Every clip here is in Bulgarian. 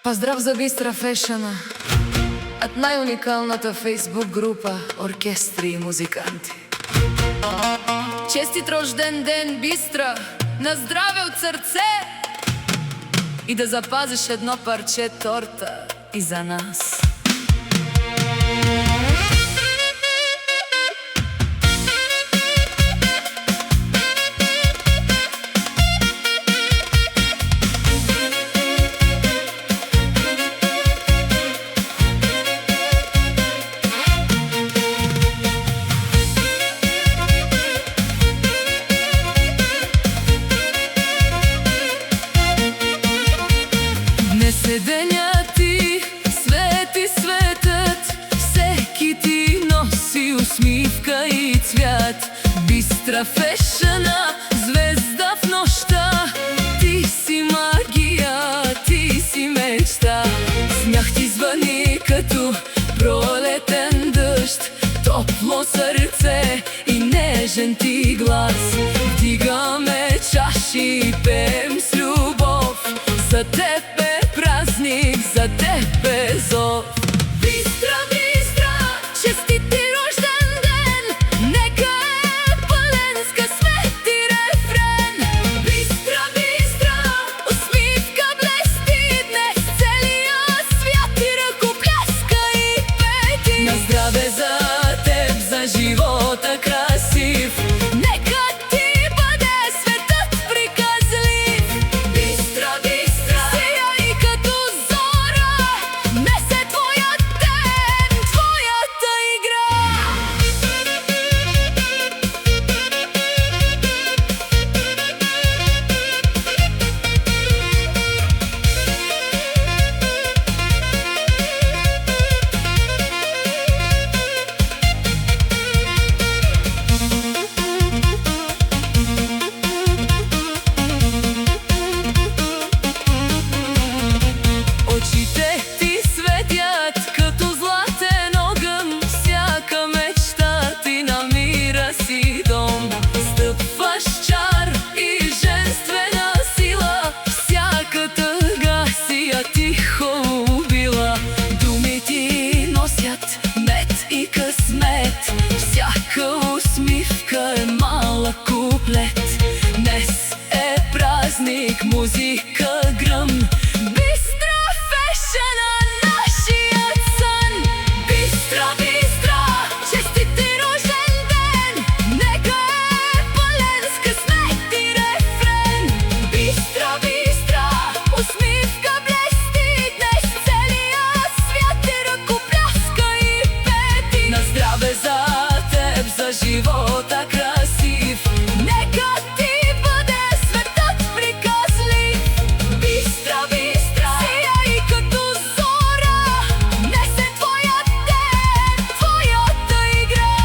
Поздрав за Бистра Фешена од најуникалната фейсбук група оркестри и музиканти. Честит рожден ден, Бистра, на здраве од срце и да запазиш едно парче торта и за нас. Седења ти, свети светот, всеки ти носи усмивка и цвят. Бистра Фешена, звезда в нощта, ти си магија, ти си мечта. Смях ти звани като пролетен дъжд, топло сърце и нежен ти глас. Вдигаме чаши, пеем с любов, за тебе празник, за тебе зов. Бистра, Бистра, честит ти рожден ден, нека е пълен с късмет и рефрен. Бистра, Бистра, усмивка блести днес, целия свят ти ръкопляска и пети. На здраве за теб, за живота красив, нека ти бъде светът приказлив. Бистра, Бистра, сияй като зора, днес е твоят ден, твоята игра. Очите ти светят като златен огън, всяка мечта ти намира си дом. Стъпваш чар и женствена сила, всяка тъга си я тихо убила. Думи ти носят мед и късмет, всяка усмивка е малък куплет. Днес е празник, музика, гръм, Бистра Фешена, нашият сън. Бистра, Бистра, честит ти рожден ден, нека е пълен с късмет и рефрен. Бистра, Бистра, усмивка блести днес, целия свят ти ръкопляска и пети. На здраве за теб, за живота красив, нека ти бъде светът приказлив. Бистра, Бистра, сияй като зора, днес е твоят ден, твоята игра.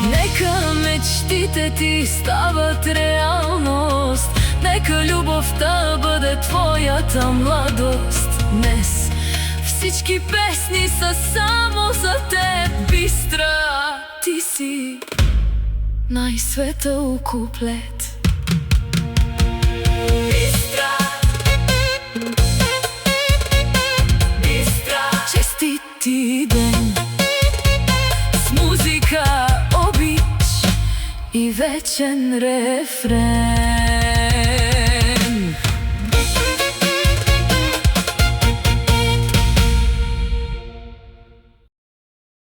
Нека мечтите ти стават реалност, нека любовта бъде твоята младост. Днес всички песни са само за теб, Бистра. Ти си най-светъл куплет. Бистра, Бистра, честит ти ден, с музика, обич и вечен рефрен.